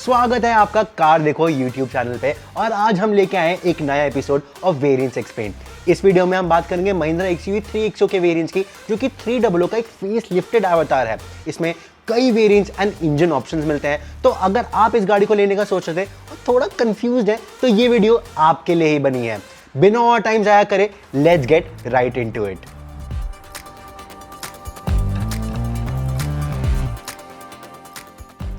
स्वागत है आपका कार देखो यूट्यूब चैनल पे। और आज हम लेके आए एक नया एपिसोड ऑफ वेरिएंट्स एक्सप्लेन। इस वीडियो में हम बात करेंगे महिंद्रा एक्सयूवी 3XO के वेरिएंट्स की, जो कि 300 का एक फेस लिफ्टेड अवतार है। इसमें कई वेरिएंट्स एंड इंजन ऑप्शंस मिलते हैं। तो अगर आप इस गाड़ी को लेने का सोच रहे थे और थोड़ा कंफ्यूज्ड है तो ये वीडियो आपके लिए ही बनी है। बिना और टाइम जाया करे, let's get right into it.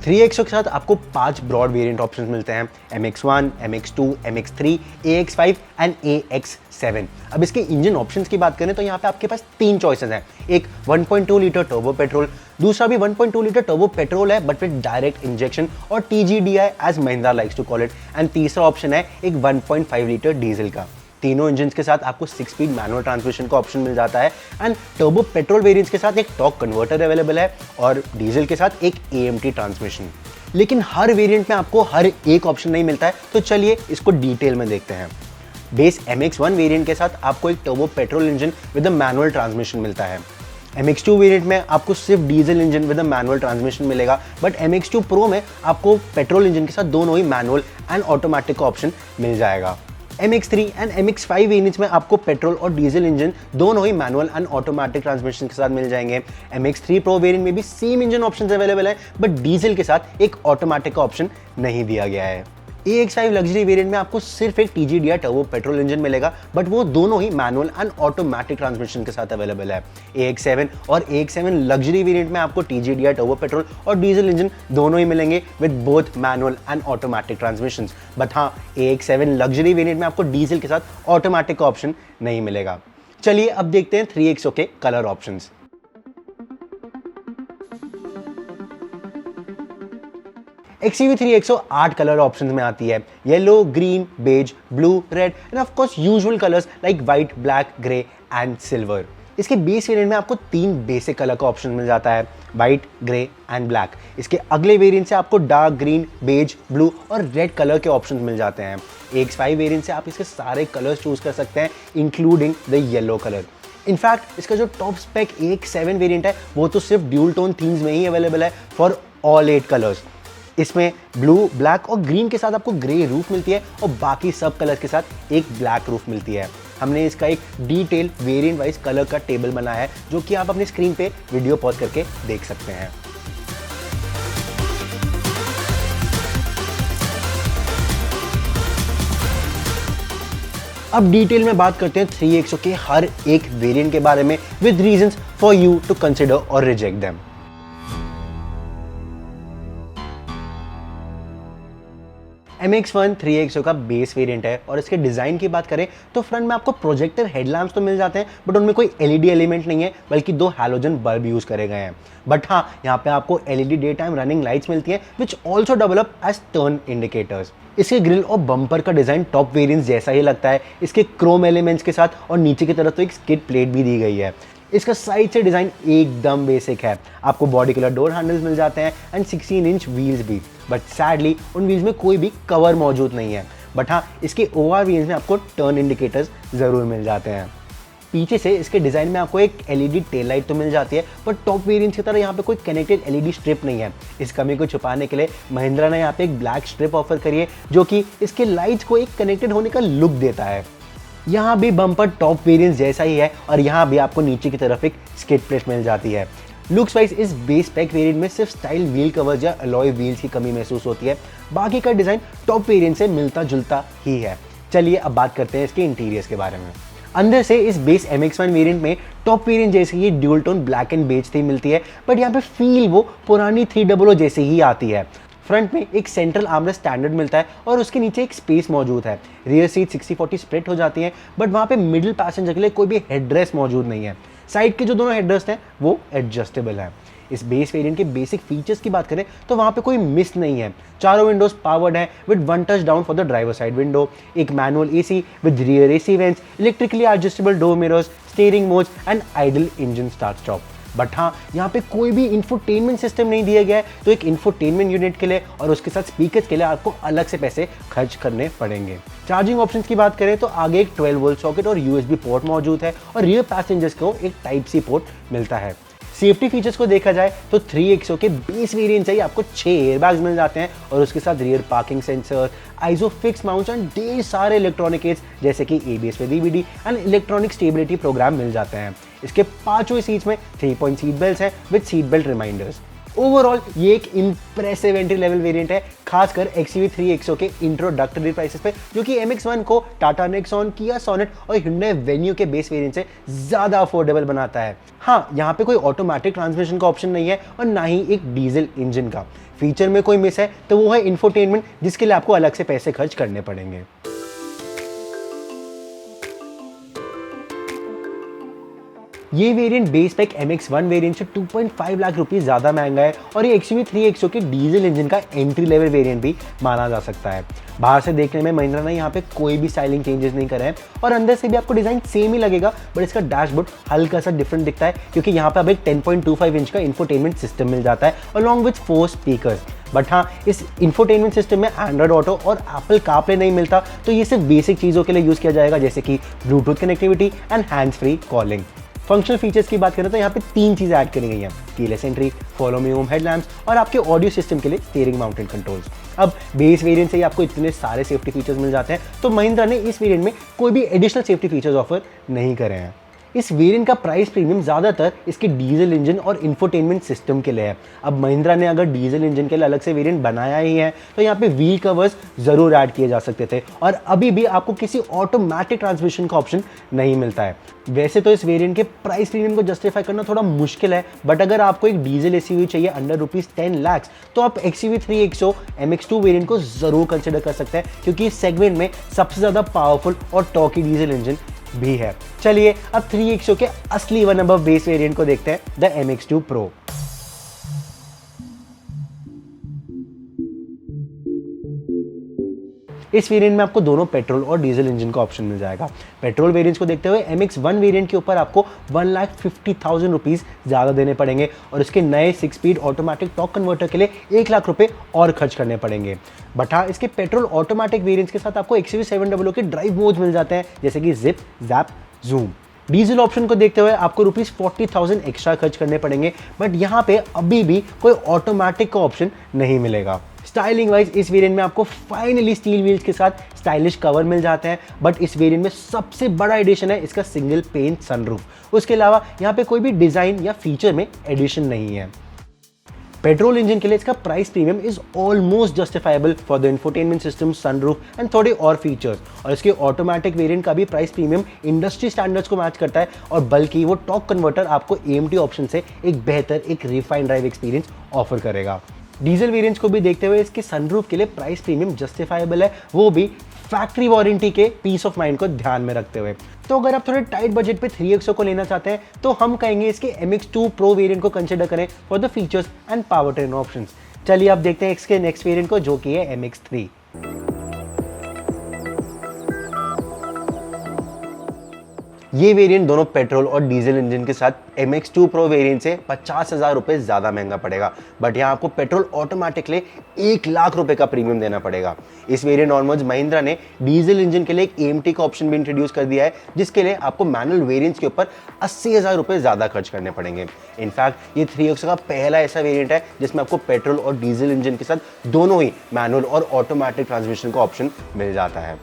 Three XO के साथ आपको 5 ब्रॉड वेरिएंट ऑप्शंस मिलते हैं: MX1, MX2, MX3, AX5 and AX7। अब इसके इंजन ऑप्शंस की बात करें तो यहाँ पे आपके पास 3 चॉइसेस हैं। एक 1.2 लीटर टर्बो पेट्रोल, दूसरा भी 1.2 लीटर टर्बो पेट्रोल है बट विद डायरेक्ट इंजेक्शन और TGDI as Mahindra likes to call it, and तीसरा ऑप्शन है एक 1.5 लीटर डीजल का। तीनों इंजन के साथ आपको 6 स्पीड मैनुअल ट्रांसमिशन का ऑप्शन मिल जाता है, एंड टर्बो पेट्रोल वेरिएंट्स के साथ एक टॉर्क कन्वर्टर अवेलेबल है और डीजल के साथ एक AMT ट्रांसमिशन। लेकिन हर वेरिएंट में आपको हर एक ऑप्शन नहीं मिलता है, तो चलिए इसको डिटेल में देखते हैं। बेस MX1 वेरिएंट के साथ आपको एक turbo petrol engine with a manual transmission मिलता है। MX2 वेरिएंट में आपको सिर्फ diesel engine with a manual transmission मिलेगा, बट MX2 प्रो में आपको पेट्रोल इंजन के साथ दोनों ही मैनुअल एंड ऑटोमेटिक का ऑप्शन मिल जाएगा। MX3 एंड MX5 वेरिएंट्स में आपको पेट्रोल और डीजल इंजन दोनों ही मैनुअल एंड ऑटोमेटिक ट्रांसमिशन के साथ मिल जाएंगे। MX3 प्रो वेरिएंट में भी सेम इंजन ऑप्शंस अवेलेबल है, बट डीजल के साथ एक ऑटोमेटिक का ऑप्शन नहीं दिया गया है। AX5 लग्जरी वेरिएंट में आपको सिर्फ एक TGDI टर्बो पेट्रोल इंजन मिलेगा, बट वो दोनों ही मैनुअल एंड ऑटोमेटिक ट्रांसमिशन के साथ अवेलेबल है। AX7 और AX7 लग्जरी वेरिएंट में आपको TGDI टर्बो पेट्रोल और डीजल इंजन दोनों ही मिलेंगे with both manual and automatic transmissions. But हाँ, AX7 लग्जरी वेरिएंट में आपको डीजल के साथ ऑटोमेटिक का ऑप्शन नहीं मिलेगा। चलिए अब देखते हैं 3XO के colour options. XUV 3XO 8 colour options में आती है: yellow, green, beige, blue, red and of course usual colours like white, black, grey and silver. इसके बेस वेरिएंट में आपको 3 बेसिक कलर का ऑप्शन मिल जाता है: व्हाइट, ग्रे एंड ब्लैक। इसके अगले वेरिएंट से आपको डार्क ग्रीन, बेज, ब्लू और रेड कलर के ऑप्शंस मिल जाते हैं। AX5 वेरिएंट से आप इसके सारे कलर्स चूज कर सकते हैं including the yellow colour. In fact इसका जो टॉप स्पेक AX7 वेरिएंट है वो तो सिर्फ ड्यूल टोन थीम्स में ही अवेलेबल है फॉर ऑल 8 कलर्स। इसमें ब्लू, ब्लैक और ग्रीन के साथ आपको ग्रे रूफ मिलती है और बाकी सब कलर्स के साथ एक ब्लैक रूफ मिलती है। हमने इसका एक डिटेल वेरिएंट वाइज कलर का टेबल बनाया है, जो कि आप अपनी स्क्रीन पे वीडियो पॉज करके देख सकते हैं। अब डिटेल में बात करते हैं 3XO के हर एक वेरिएंट के बारे में with reasons for you to consider और रिजेक्ट देम। MX1 3XO का बेस वेरिएंट है और इसके डिज़ाइन की बात करें तो फ्रंट में आपको प्रोजेक्टर हेडलैम्प्स तो मिल जाते हैं, बट उनमें कोई LED एलिमेंट नहीं है, बल्कि 2 हैलोजन बल्ब यूज़ करे गए हैं। बट हाँ, यहाँ पे आपको LED day time running lights मिलती हैं which also develop as turn indicators. इसके ग्रिल और बम्पर का डिज़ाइन टॉप वेरिएंट्स जैसा ही लगता है, इसके क्रोम एलिमेंट्स के साथ, और नीचे की तरफ तो एक स्किड प्लेट भी दी गई है। इसका साइड से डिज़ाइन एकदम बेसिक है। आपको बॉडी कलर डोर हैंडल्स मिल जाते हैं एंड 16 इंच व्हील्स भी, बट सैडली उन व्हील्स में कोई भी कवर मौजूद नहीं है। बट हाँ, इसके OR व्हील्स में आपको टर्न इंडिकेटर्स ज़रूर मिल जाते हैं। पीछे से इसके डिज़ाइन में आपको एक LED टेल लाइट तो मिल जाती है, पर टॉप वेरिएंट्स की तरह यहाँ पे कोई कनेक्टेड LED स्ट्रिप नहीं है। इस कमी को छुपाने के लिए महिंद्रा ने यहाँ पे एक ब्लैक स्ट्रिप ऑफर करी है, जो कि इसके लाइट्स को एक कनेक्टेड होने का लुक देता है। यहाँ भी बम्पर टॉप वेरिएंट जैसा ही है और यहाँ भी आपको नीचे की तरफ एक स्किड प्लेट मिल जाती है। लुक्स वाइज इस बेस पैक वेरिएंट में सिर्फ स्टाइल व्हील कवर्स या अलॉय व्हील्स की कमी महसूस होती है, बाकी का डिज़ाइन टॉप वेरिएंट से मिलता जुलता ही है। चलिए अब बात करते हैं इसके इंटीरियर्स के बारे में। अंदर से इस बेस MX1 वेरिएंट में टॉप वेरिएंट जैसे ही dual tone black and beige theme मिलती है, बट यहाँ पे फील वो पुरानी 300 जैसे ही आती है। फ्रंट में एक सेंट्रल आर्मरेस्ट स्टैंडर्ड मिलता है और उसके नीचे एक स्पेस मौजूद है। रियर सीट 60-40 स्प्लिट हो जाती है, बट वहाँ पे मिडिल पैसेंजर के लिए कोई भी हेडरेस्ट मौजूद नहीं है। साइड के जो दोनों हेडरेस्ट हैं वो एडजस्टेबल हैं। इस बेस वेरिएंट के बेसिक फीचर्स की बात करें तो वहाँ पे कोई मिस नहीं है। चारों विंडोज पावर्ड हैं with 1 touch down for the driver side window, एक manual AC with rear AC vents, electrically adjustable door mirrors, steering modes and idle engine start stop. But हाँ, यहाँ पे कोई भी इंफोटेनमेंट सिस्टम नहीं दिया गया है, तो एक इंफोटेनमेंट यूनिट के लिए और उसके साथ स्पीकर्स के लिए आपको अलग से पैसे खर्च करने पड़ेंगे। चार्जिंग ऑप्शंस की बात करें तो आगे एक 12 वोल्ट सॉकेट और USB पोर्ट मौजूद है और रियर पैसेंजर्स को एक Type C पोर्ट मिलता है। सेफ्टी फीचर्स को देखा जाए तो 3XO के बेस वेरिएंट से ही आपको 6 एयरबैग्स मिल जाते हैं और उसके साथ rear parking sensor, isofix mounts and ढेर सारे इलेक्ट्रॉनिक एड्स जैसे कि ABS with EBD and electronic stability program मिल जाते हैं। इसके पांचों सीट्स में 3 पॉइंट सीट बेल्ट हैं with seat belt reminders. Overall ये एक इंप्रेसिव एंट्री लेवल वेरिएंट है, खासकर XUV 3XO के इंट्रोडक्टरी प्राइसेस पे, जो कि MX-1 को टाटा नेक्सॉन, किया सोनेट और Hyundai वेन्यू के बेस वेरिएंट से ज्यादा अफोर्डेबल बनाता है। हाँ, यहाँ पे कोई ऑटोमेटिक ट्रांसमिशन का ऑप्शन नहीं है और ना ही एक डीजल इंजन का। फीचर में कोई मिस है तो वो है इंफोटेनमेंट, जिसके लिए आपको अलग से पैसे खर्च करने पड़ेंगे। ये variant base pack MX-1 variant से 2.5 लाख रुपए ज्यादा महंगा है और ये XUV 3XO के डीजल इंजन का एंट्री लेवल वेरिएंट भी माना जा सकता है। बाहर से देखने में महिंद्रा ने यहाँ पे कोई भी स्टाइलिंग चेंजेस नहीं करे हैं और अंदर से भी आपको डिजाइन सेम ही लगेगा, बट इसका डैशबोर्ड हल्का सा डिफरेंट दिखता है क्योंकि यहाँ पे अब एक 10.25 इंच का इंफोटेनमेंट सिस्टम मिल जाता है अलॉन्ग विद 4 स्पीकर्स। बट हाँ, इस इंफोटेनमेंट सिस्टम में एंड्रॉइड ऑटो और एप्पल कारप्ले नहीं मिलता, तो ये सिर्फ बेसिक चीज़ों के लिए यूज़ किया जाएगा जैसे कि Bluetooth connectivity and hands free calling. Functional features की बात करें तो यहाँ पे 3 चीजें ऐड करी गई हैं: keyless entry, follow me home headlamps और आपके ऑडियो सिस्टम के लिए स्टीयरिंग माउंटेड कंट्रोल्स। अब बेस वेरिएंट से ही आपको इतने सारे सेफ्टी फीचर्स मिल जाते हैं, तो महिंद्रा ने इस वेरिएंट में कोई भी एडिशनल सेफ्टी फीचर्स ऑफर नहीं करे हैं। इस वेरिएंट का प्राइस प्रीमियम ज़्यादातर इसके डीजल इंजन और इंफोटेनमेंट सिस्टम के लिए है। अब महिंद्रा ने अगर डीजल इंजन के लिए अलग से वेरिएंट बनाया ही है तो यहाँ पे व्हील कवर्स ज़रूर ऐड किए जा सकते थे और अभी भी आपको किसी ऑटोमेटिक ट्रांसमिशन का ऑप्शन नहीं मिलता है। वैसे तो इस वेरिएंट के प्राइस प्रीमियम को जस्टिफाई करना थोड़ा मुश्किल है, बट अगर आपको एक डीजल एसयूवी चाहिए अंडर ₹10 लाख तो आप XUV 3XO MX-2 वेरिएंट को ज़रूर कंसिडर कर सकते हैं, क्योंकि इस सेगमेंट में सबसे ज़्यादा पावरफुल और टॉकी डीजल इंजन भी है। चलिए अब 3XO के असली वन अबव बेस वेरिएंट को देखते हैं, द MX-2 Pro। इस वेरिएंट में आपको दोनों पेट्रोल और डीजल इंजन का ऑप्शन मिल जाएगा। पेट्रोल वेरिएंट्स को देखते हुए MX-1 वेरिएंट के ऊपर आपको 1,50,000 रुपीज़ ज़्यादा देने पड़ेंगे और इसके नए 6 स्पीड ऑटोमेटिक टॉर्क कन्वर्टर के लिए 1 लाख रुपए और खर्च करने पड़ेंगे। बट हाँ, इसके पेट्रोल ऑटोमेटिक वेरिएंट्स के साथ आपको XUV 700 के ड्राइव मोड्स मिल जाते हैं जैसे कि zip, JAP, zoom. Diesel option को देखते हुए आपको ₹40,000 एक्स्ट्रा खर्च करने पड़ेंगे, बट यहाँ पे अभी भी कोई ऑटोमेटिक का ऑप्शन नहीं मिलेगा। स्टाइलिंग वाइज इस वेरिएंट में आपको फाइनली स्टील व्हील्स के साथ स्टाइलिश कवर मिल जाते हैं, बट इस वेरिएंट में सबसे बड़ा एडिशन है इसका सिंगल पेन सनरूफ। उसके अलावा यहाँ पे कोई भी डिजाइन या फीचर में एडिशन नहीं है। पेट्रोल इंजन के लिए इसका price premium is almost justifiable for the infotainment system, sunroof and थोड़े और फीचर्स, और इसके ऑटोमेटिक वेरिएंट का भी प्राइस प्रीमियम इंडस्ट्री स्टैंडर्ड्स को मैच करता है, और बल्कि वो टॉर्क कन्वर्टर आपको AMT ऑप्शन से एक बेहतर, एक रिफाइंड ड्राइव एक्सपीरियंस ऑफर करेगा। डीजल वेरिएंट्स को भी देखते हुए इसके सनरूफ के लिए प्राइस प्रीमियम जस्टिफाइबल है, वो भी फैक्ट्री वारंटी के पीस ऑफ माइंड को ध्यान में रखते हुए। तो अगर आप थोड़े टाइट बजट पे 3XO को लेना चाहते हैं तो हम कहेंगे इसके MX-2 Pro वेरिएंट को कंसिडर करें for the features and power train options. चलिए आप देखते हैं इसके नेक्स्ट वेरिएंट को, जो कि है MX-3। ये वेरिएंट दोनों पेट्रोल और डीजल इंजन के साथ MX-2 Pro वेरिएंट से 50,000 रुपए ज़्यादा महंगा पड़ेगा, बट यहाँ आपको पेट्रोल ऑटोमेटिक के लिए 1 लाख रुपए का प्रीमियम देना पड़ेगा। इस वेरिएंट ऑनवर्ड्स महिंद्रा ने डीजल इंजन के लिए एक AMT का ऑप्शन भी इंट्रोड्यूस कर दिया है, जिसके लिए आपको मैनुअल वेरिएंट्स के ऊपर 80,000 रुपए ज़्यादा खर्च करने पड़ेंगे। इनफैक्ट ये 3XO का पहला ऐसा वेरिएंट है जिसमें आपको पेट्रोल और डीजल इंजन के साथ दोनों ही मैनुअल और ऑटोमेटिक ट्रांसमिशन का ऑप्शन मिल जाता है।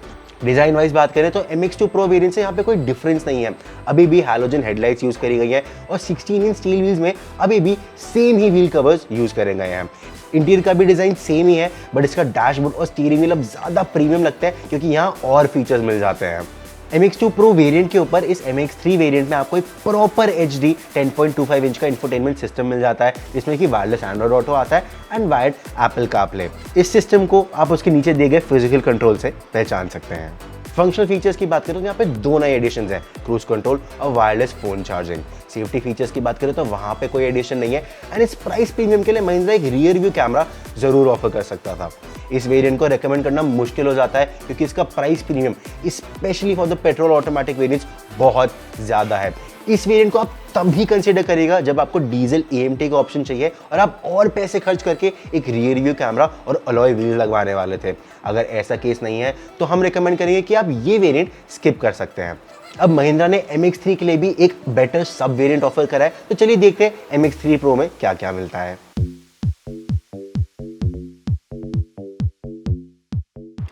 डिजाइन वाइज बात करें तो MX-2 Pro वेरिएंट से यहाँ पे कोई डिफरेंस नहीं है, अभी भी हैलोजन हेडलाइट्स यूज करी गई है और 16 इंच स्टील व्हील्स में अभी भी सेम ही व्हील कवर्स यूज करे गए हैं। इंटीरियर का भी डिजाइन सेम ही है, बट इसका डैशबोर्ड और स्टीयरिंग व्हील अब ज्यादा प्रीमियम लगता है क्योंकि यहाँ और फीचर्स मिल जाते हैं। MX-2 Pro वेरिएंट के ऊपर इस MX-3 वेरिएंट में आपको एक प्रॉपर HD 10.25 इंच का इंफोटेनमेंट सिस्टम मिल जाता है, जिसमें कि वायरलेस एंड्रॉइड ऑटो आता है एंड वायर्ड एप्पल कारप्ले। इस सिस्टम को आप उसके नीचे दिए गए फिजिकल कंट्रोल से पहचान सकते हैं। फंक्शनल फीचर्स की बात करें तो यहाँ पे 2 नए एडिशंस हैं, क्रूज कंट्रोल और wireless phone charging. Safety features की बात करें तो वहाँ पे कोई एडिशन नहीं है, एंड इस प्राइस प्रीमियम के लिए महिंद्रा एक रियर व्यू कैमरा जरूर ऑफर कर सकता था। इस वेरिएंट को रेकमेंड करना मुश्किल हो जाता है क्योंकि इसका price premium specially for the petrol automatic variants बहुत ज़्यादा है। इस वेरिएंट को आप तभी कंसीडर करिएगा जब आपको डीजल AMT का ऑप्शन चाहिए और आप और पैसे खर्च करके एक रियर व्यू कैमरा और अलॉय व्हील लगवाने वाले थे। अगर ऐसा केस नहीं है तो हम रिकमेंड करेंगे कि आप ये वेरिएंट स्किप कर सकते हैं। अब महिंद्रा ने MX3 के लिए भी एक बेटर सब वेरिएंट ऑफर करा है, तो चलिए देखते हैं MX3 Pro में क्या क्या मिलता है।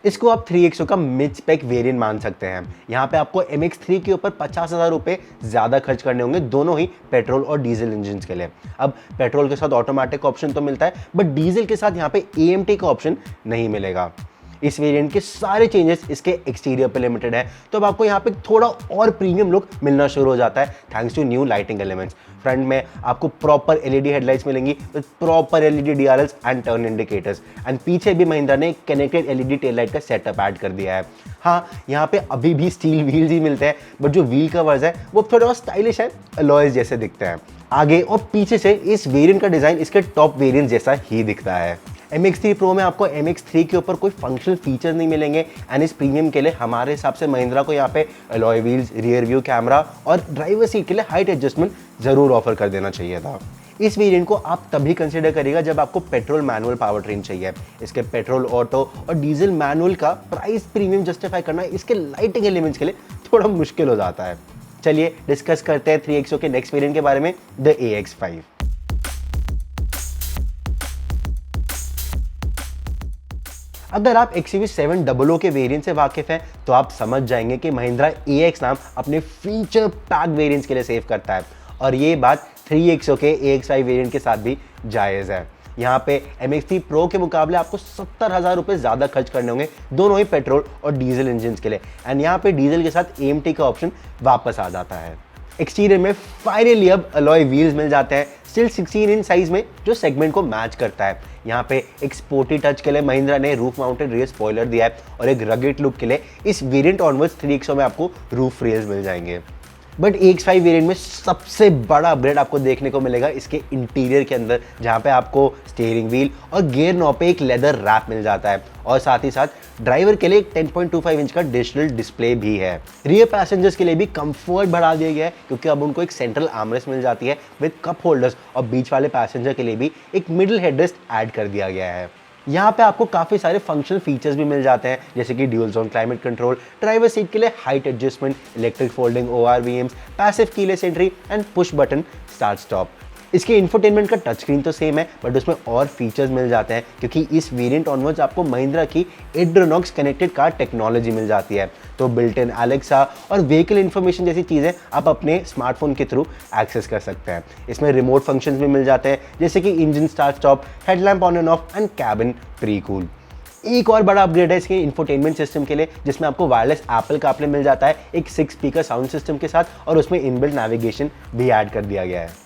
इसको आप 3XO का मिड स्पेक वेरिएंट मान सकते हैं। यहाँ पे आपको MX3 के ऊपर 50,000 रुपए ज़्यादा खर्च करने होंगे, दोनों ही पेट्रोल और डीजल इंजन के लिए। अब पेट्रोल के साथ ऑटोमेटिक ऑप्शन तो मिलता है, बट डीजल के साथ यहाँ पे AMT का ऑप्शन नहीं मिलेगा। इस वेरिएंट के सारे चेंजेस इसके एक्सटीरियर पे लिमिटेड है, तो अब आपको यहाँ पे थोड़ा और प्रीमियम लुक मिलना शुरू हो जाता है thanks to new lighting elements. Front में आपको प्रॉपर LED हेडलाइट्स मिलेंगी with proper LED DRLs and turn indicators, and पीछे भी महिंद्रा ने कनेक्टेड LED टेल लाइट का सेटअप ऐड कर दिया है। हाँ, यहाँ पे अभी भी स्टील व्हील्स ही मिलते हैं, बट जो व्हील कवर्स है वो थोड़े और स्टाइलिश है, अलॉयज जैसे दिखते हैं। आगे और पीछे से इस वेरिएंट का डिजाइन इसके टॉप वेरिएंट जैसा ही दिखता है। MX3 Pro में आपको MX3 के ऊपर कोई फंक्शनल फीचर नहीं मिलेंगे, एंड इस प्रीमियम के लिए हमारे हिसाब से महिंद्रा को यहाँ पे alloy wheels, rear view camera और ड्राइवर सीट के लिए हाइट एडजस्टमेंट जरूर ऑफर कर देना चाहिए था। इस वेरिएंट को आप तभी कंसीडर करिएगा जब आपको पेट्रोल मैनुअल पावर ट्रेन चाहिए। इसके पेट्रोल ऑटो और डीजल मैनुअल का प्राइस प्रीमियम जस्टिफाई करना इसके लाइटिंग एलिमेंट्स के लिए थोड़ा मुश्किल हो जाता है। चलिए डिस्कस करते हैं 3XO के नेक्स्ट वेरिएंट के बारे में, द AX5। अगर आप XUV700 के वेरिएंट से वाकिफ हैं तो आप समझ जाएंगे कि महिंद्रा AX नाम अपने फीचर पैक वेरिएंट्स के लिए सेव करता है, और ये बात 3XO के AX5 वेरिएंट के साथ भी जायज़ है। यहाँ पे MX3 Pro के मुकाबले आपको 70,000 रुपये ज़्यादा खर्च करने होंगे, दोनों ही पेट्रोल और डीजल इंजन के लिए, एंड यहाँ पे डीजल के साथ AMT का ऑप्शन वापस आ जाता है। एक्सटीरियर में फाइनली अब अलॉय व्हील्स मिल जाते हैं, स्टिल 16 इंच साइज में, जो सेगमेंट को मैच करता है। यहाँ पे एक स्पोर्टी टच के लिए महिंद्रा ने रूफ माउंटेड रियर स्पॉइलर दिया है, और एक रगेड लुक के लिए इस वेरिएंट ऑनवर्ड्स 3XO में आपको रूफ रेल्स मिल जाएंगे। बट AX5 वेरिएंट में सबसे बड़ा अपग्रेड आपको देखने को मिलेगा इसके इंटीरियर के अंदर, जहाँ पे आपको स्टीयरिंग व्हील और गियर नॉब पे एक लेदर रैप मिल जाता है, और साथ ही साथ ड्राइवर के लिए एक 10.25 इंच का डिजिटल डिस्प्ले भी है। रियर पैसेंजर्स के लिए भी कंफर्ट बढ़ा दिया गया है, क्योंकि अब उनको एक सेंट्रल आर्मरेस्ट मिल जाती है विद कप होल्डर्स, और बीच वाले पैसेंजर के लिए भी एक मिडिल हेडरेस्ट ऐड कर दिया गया है। यहाँ पे आपको काफ़ी सारे फंक्शनल फीचर्स भी मिल जाते हैं, जैसे कि dual zone climate control, driver seat के लिए height adjustment, electric folding ORVMs, passive keyless entry and push button start stop. इसके इंफोटेनमेंट का टच स्क्रीन तो सेम है, बट उसमें और फीचर्स मिल जाते हैं, क्योंकि इस वेरिएंट ऑनवर्ड्स आपको महिंद्रा की एड्रोनॉक्स कनेक्टेड कार टेक्नोलॉजी मिल जाती है। तो बिल्ट इन एलेक्सा और व्हीकल इन्फॉर्मेशन जैसी चीज़ें आप अपने स्मार्टफोन के थ्रू एक्सेस कर सकते हैं। इसमें रिमोट फंक्शंस भी मिल जाते हैं, जैसे कि engine start stop, headlamp on end of and cabin pre cool. एक और बड़ा अपग्रेड है इसके इंफोटेनमेंट सिस्टम के लिए, जिसमें आपको वायरलेस एप्पल कारप्ले मिल जाता है एक 6 स्पीकर साउंड सिस्टम के साथ, और उसमें इनबिल्ट नेविगेशन भी ऐड कर दिया गया है।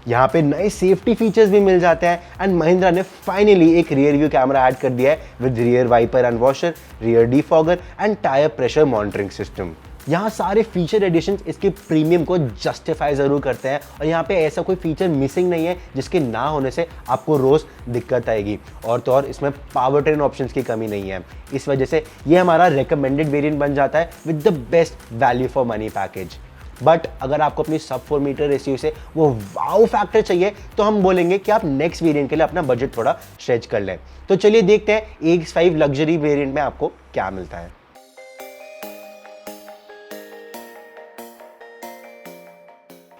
यहाँ पे नए सेफ्टी फीचर्स भी मिल जाते हैं, एंड महिंद्रा ने फाइनली एक रियर व्यू कैमरा ऐड कर दिया है with rear wiper and washer, rear defogger and tyre pressure monitoring system. यहाँ सारे फीचर एडिशंस इसके प्रीमियम को जस्टिफाई ज़रूर करते हैं, और यहाँ पे ऐसा कोई फीचर मिसिंग नहीं है जिसके ना होने से आपको रोज़ दिक्कत आएगी। और तो और इसमें पावर ट्रेन ऑप्शंस की कमी नहीं है, इस वजह से ये हमारा रिकमेंडेड वेरिएंट बन जाता है with the best value for money package. But अगर आपको अपनी सब 4 मीटर रेशियो से वो वाओ फैक्टर चाहिए, तो हम बोलेंगे कि आप नेक्स्ट वेरिएंट के लिए अपना बजट थोड़ा स्ट्रेच कर लें। तो चलिए देखते हैं AX5 लग्जरी वेरिएंट में आपको क्या मिलता है।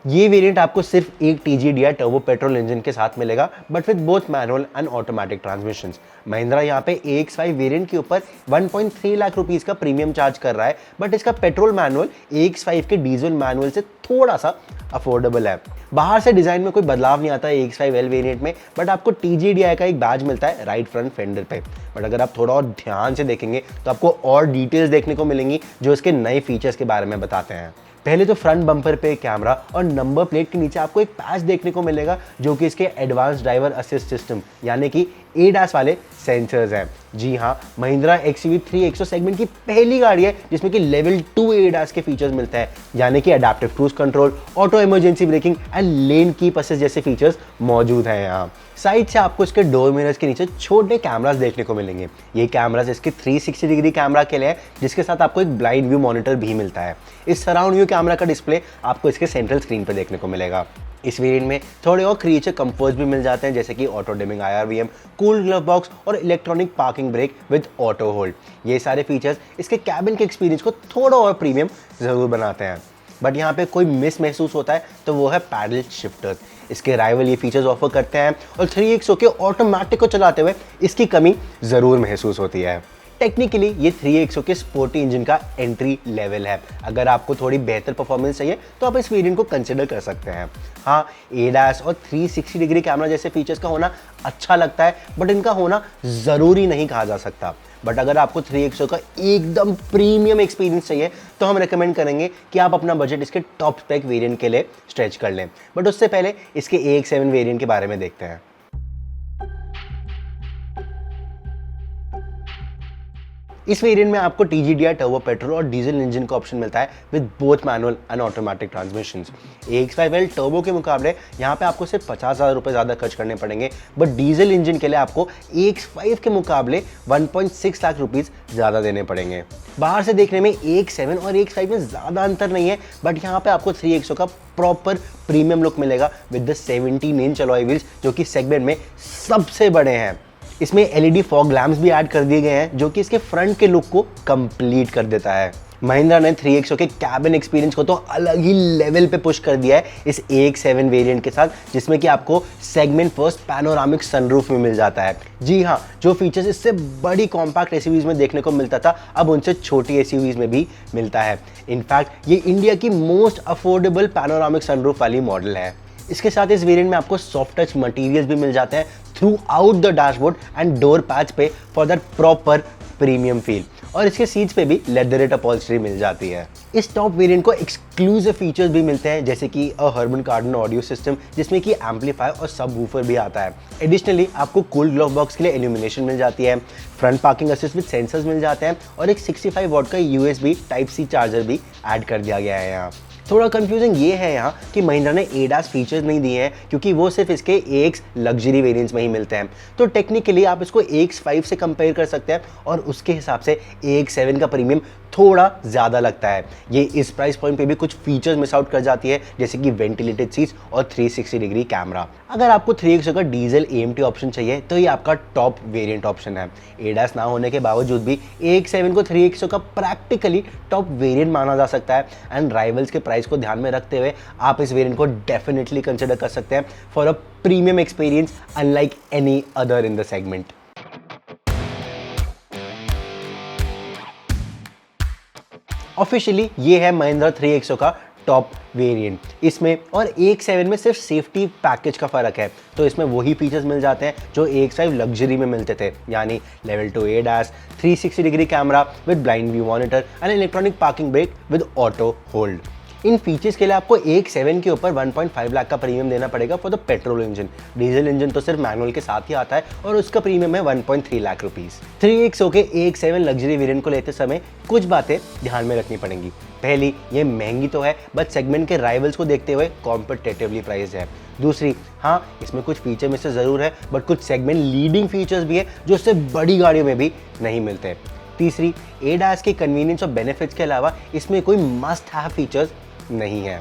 ये वेरिएंट आपको सिर्फ एक TGDI टर्बो पेट्रोल इंजन के साथ मिलेगा, but with both manual and automatic transmissions. Mahindra यहाँ पे AX5 वेरिएंट के ऊपर 1.3 लाख रुपीस का प्रीमियम चार्ज कर रहा है, बट इसका पेट्रोल मैनुअल AX5 के डीजल मैनुअल से थोड़ा सा अफोर्डेबल है। बाहर से डिजाइन में कोई बदलाव नहीं आता है AX5L वेरिएंट में, बट आपको TGDI का एक बैज मिलता है राइट फ्रंट फेंडर पे। बट अगर आप थोड़ा और ध्यान से देखेंगे तो आपको और डिटेल्स देखने को मिलेंगी जो इसके नए फीचर्स के बारे में बताते हैं। पहले तो फ्रंट बम्पर पे कैमरा और नंबर प्लेट के नीचे आपको एक पैच देखने को मिलेगा, जो कि इसके एडवांस ड्राइवर असिस्ट सिस्टम यानी कि ADAS वाले सेंसर्स हैं। जी हाँ, महिंद्रा XUV 3XO सेगमेंट की पहली गाड़ी है जिसमें कि लेवल 2 ADAS के फीचर्स मिलते हैं, यानी कि adaptive cruise control, auto emergency breaking and lane keep assist जैसे फीचर्स मौजूद हैं यहाँ। साइड से आपको इसके डोर मिरर्स के नीचे छोटे कैमरास देखने को मिलेंगे। ये कैमरास इसके 360 डिग्री कैमरा के लिए है, जिसके साथ आपको एक ब्लाइंड व्यू मॉनिटर भी मिलता है। इस सराउंड व्यू कैमरा का डिस्प्ले आपको इसके सेंट्रल स्क्रीन पर देखने को मिलेगा। इस वेरिएंट में थोड़े और क्रिएचर कंफर्ट्स भी मिल जाते हैं, जैसे कि auto dimming IRVM, cool glove box और electronic parking brake with auto hold. ये सारे फीचर्स इसके कैबिन के एक्सपीरियंस को थोड़ा और प्रीमियम ज़रूर बनाते हैं। बट यहाँ पे कोई मिस महसूस होता है तो वो है पैडल शिफ्टर्स। इसके राइवल ये फीचर्स ऑफर करते हैं और 3XO के ऑटोमेटिक को चलाते हुए इसकी कमी ज़रूर महसूस होती है। टेक्निकली ये 3XO के स्पोर्टी इंजन का एंट्री लेवल है। अगर आपको थोड़ी बेहतर परफॉर्मेंस चाहिए तो आप इस वेरिएंट को कंसिडर कर सकते हैं। हाँ, ADAS और 360 डिग्री कैमरा जैसे फीचर्स का होना अच्छा लगता है, बट इनका होना ज़रूरी नहीं कहा जा सकता। बट अगर आपको 3XO का एकदम प्रीमियम एक्सपीरियंस चाहिए तो हम रेकमेंड करेंगे कि आप अपना बजट इसके टॉप स्पेक वेरिएंट के लिए स्ट्रेच कर लें। बट उससे पहले इसके AX7 वेरिएंट के बारे में देखते हैं। इस वेरिएंट में आपको TGDI टर्बो पेट्रोल और डीजल इंजन का ऑप्शन मिलता है with both manual and automatic transmissions. AX5L turbo के मुकाबले यहाँ पे आपको सिर्फ 50,000 रुपये ज़्यादा खर्च करने पड़ेंगे, बट डीजल इंजन के लिए आपको AX5 के मुकाबले 1.6 लाख रुपीज़ ज़्यादा देने पड़ेंगे। बाहर से देखने में AX7 और AX5 में ज़्यादा अंतर नहीं है, बट यहाँ पे आपको 3XO का प्रॉपर प्रीमियम लुक मिलेगा with the 17 inch alloy wheels, जो कि सेगमेंट में सबसे बड़े हैं। इसमें LED फॉग लैम्प्स भी ऐड कर दिए गए हैं, जो कि इसके फ्रंट के लुक को कंप्लीट कर देता है। महिंद्रा ने 3XO के कैबिन एक्सपीरियंस को तो अलग ही लेवल पे पुश कर दिया है इस AX7 वेरिएंट के साथ, जिसमें कि आपको सेगमेंट फर्स्ट पैनोरामिक सनरूफ में मिल जाता है। जी हाँ, जो फीचर्स इससे बड़ी कॉम्पैक्ट SUVs में देखने को मिलता था, अब उनसे छोटी SUVs में भी मिलता है। इनफैक्ट ये इंडिया की मोस्ट अफोर्डेबल पैनोरामिक सनरूफ वाली मॉडल है। इसके साथ इस वेरिएंट में आपको सॉफ्ट टच मटेरियल्स भी मिल जाते हैं throughout the dashboard and door patch पे for that proper premium feel, और इसके सीट्स पे भी लेदरेट अपॉल्स्ट्री मिल जाती है। इस टॉप वेरिएंट को एक्सक्लूसिव फीचर्स भी मिलते हैं, जैसे कि हर्मन कार्डन ऑडियो सिस्टम, जिसमें कि एम्पलीफायर और सब वूफर भी आता है। एडिशनली आपको कूल ग्लव बॉक्स के लिए इल्यूमिनेशन मिल जाती है, front parking assist with sensors मिल जाते हैं और एक 65 वॉट का USB Type-C चार्जर भी ऐड कर दिया गया है यहाँ। थोड़ा कंफ्यूजिंग ये है यहाँ कि महिंद्रा ने ADAS फीचर्स नहीं दिए हैं, क्योंकि वो सिर्फ इसके AX लग्जरी वेरिएंट्स में ही मिलते हैं। तो टेक्निकली आप इसको AX5 से कंपेयर कर सकते हैं और उसके हिसाब से AX7 का प्रीमियम थोड़ा ज़्यादा लगता है। ये इस प्राइस पॉइंट पे भी कुछ फीचर्स मिस आउट कर जाती है, जैसे कि वेंटिलेटेड सीट्स और 360 डिग्री कैमरा। अगर आपको 3XO का डीजल AMT ऑप्शन चाहिए तो ये आपका टॉप वेरिएंट ऑप्शन है। ADAS ना होने के बावजूद भी AX7 को 3XO का प्रैक्टिकली टॉप वेरिएंट माना जा सकता है, एंड राइवल्स के प्राइस को ध्यान में रखते हुए आप इस वेरिएंट को डेफिनेटली कंसिडर कर सकते हैं for a premium experience unlike any other in the segment. Officially ये है महिंद्रा 3XO का टॉप वेरिएंट। इसमें और AX7 में सिर्फ सेफ्टी पैकेज का फ़र्क है, तो इसमें वही फीचर्स मिल जाते हैं जो AX5 लग्जरी में मिलते थे, यानी level 2 ADAS, 360 degree camera with blind view monitor and electronic parking brake with auto hold. In features के लिए आपको AX7 के ऊपर 1.5 लाख का प्रीमियम देना पड़ेगा for the petrol engine. Diesel engine तो सिर्फ मैनुअल के साथ ही आता है और उसका प्रीमियम है 1.3 लाख रुपीज़। 3XO के AX7 लग्जरी वेरिएंट को लेते समय कुछ बातें ध्यान में रखनी पड़ेंगी। पहली, ये महंगी तो है, बट सेगमेंट के राइवल्स को देखते हुए कॉम्पिटेटिवली प्राइस्ड है। दूसरी, हाँ इसमें कुछ फीचर में से ज़रूर है, बट कुछ सेगमेंट लीडिंग फीचर्स भी है जो उससे बड़ी गाड़ियों में भी नहीं मिलते। तीसरी, ADAS के कन्वीनियंस और बेनिफिट्स के अलावा इसमें कोई मस्ट हैव फीचर्स नहीं है।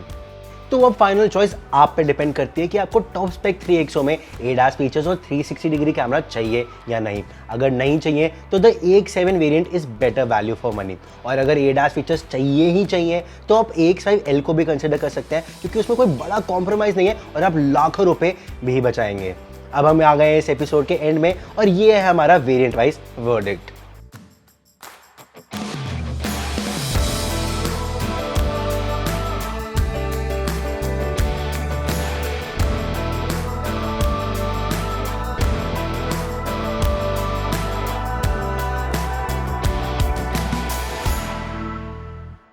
तो अब फाइनल चॉइस आप पे डिपेंड करती है कि आपको टॉप स्पेक 3XO में ADAS फीचर्स और 360 डिग्री कैमरा चाहिए या नहीं। अगर नहीं चाहिए तो the AX7 variant is better value for money, और अगर ADAS फीचर्स चाहिए ही चाहिए तो आप AX5L को भी कंसिडर कर सकते हैं, क्योंकि उसमें कोई बड़ा कॉम्प्रोमाइज़ नहीं है और आप लाखों रुपए भी बचाएंगे। अब हम आ गए इस एपिसोड के एंड में और ये है हमारा वेरिएंट वाइज वर्डिक्ट।